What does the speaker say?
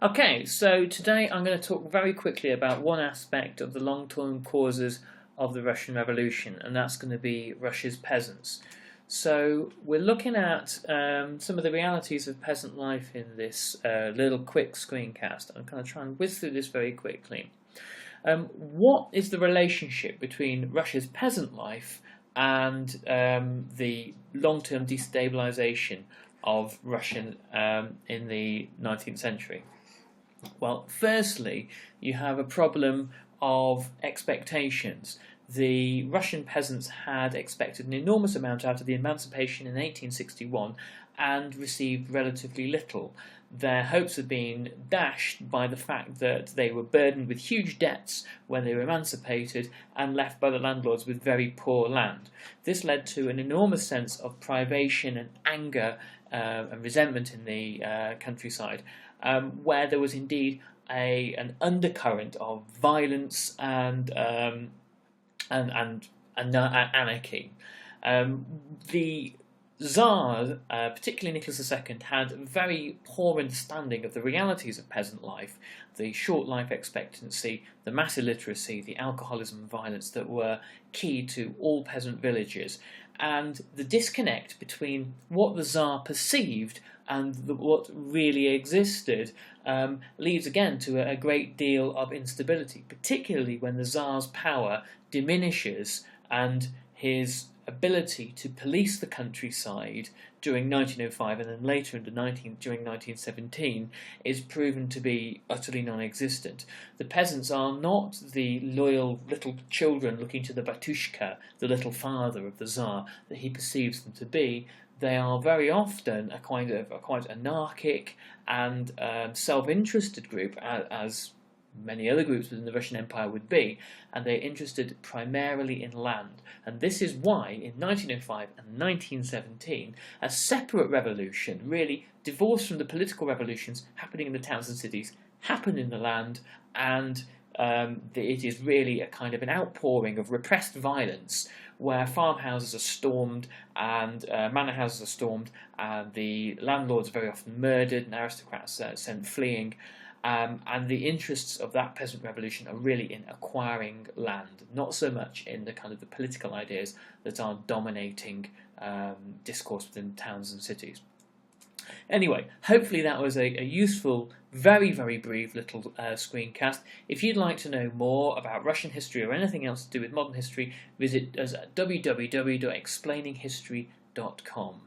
Okay, so today I'm going to talk very quickly about one aspect of the long-term causes of the Russian Revolution, and that's going to be Russia's peasants. So we're looking at some of the realities of peasant life in this little quick screencast. I'm going to try and whiz through this very quickly. What is the relationship between Russia's peasant life and the long-term destabilization of Russian in the 19th century? Well, firstly, you have a problem of expectations. The Russian peasants had expected an enormous amount out of the emancipation in 1861 and received relatively little. Their hopes had been dashed by the fact that they were burdened with huge debts when they were emancipated and left by the landlords with very poor land. This led to an enormous sense of privation and anger and resentment in the countryside, where there was indeed an undercurrent of violence and anarchy. The Tsar, particularly Nicholas II, had a very poor understanding of the realities of peasant life, the short life expectancy, the mass illiteracy, the alcoholism and violence that were key to all peasant villages, and the disconnect between what the Tsar perceived and what really existed leads again to a great deal of instability, particularly when the Tsar's power diminishes and his ability to police the countryside during 1905 and then later during 1917 is proven to be utterly non-existent. The peasants are not the loyal little children looking to the batushka, the little father of the Tsar, that he perceives them to be. They are very often a quite anarchic and self-interested group, as many other groups within the Russian Empire would be, and they're interested primarily in land. And this is why, in 1905 and 1917, a separate revolution, really divorced from the political revolutions happening in the towns and cities, happened in the land, and it is really a kind of an outpouring of repressed violence, where farmhouses are stormed and manor houses are stormed, and the landlords are very often murdered and aristocrats sent fleeing. And the interests of that peasant revolution are really in acquiring land, not so much in the kind of the political ideas that are dominating discourse within towns and cities. Anyway, hopefully that was a useful, very, very brief little screencast. If you'd like to know more about Russian history or anything else to do with modern history, visit us at www.explaininghistory.com.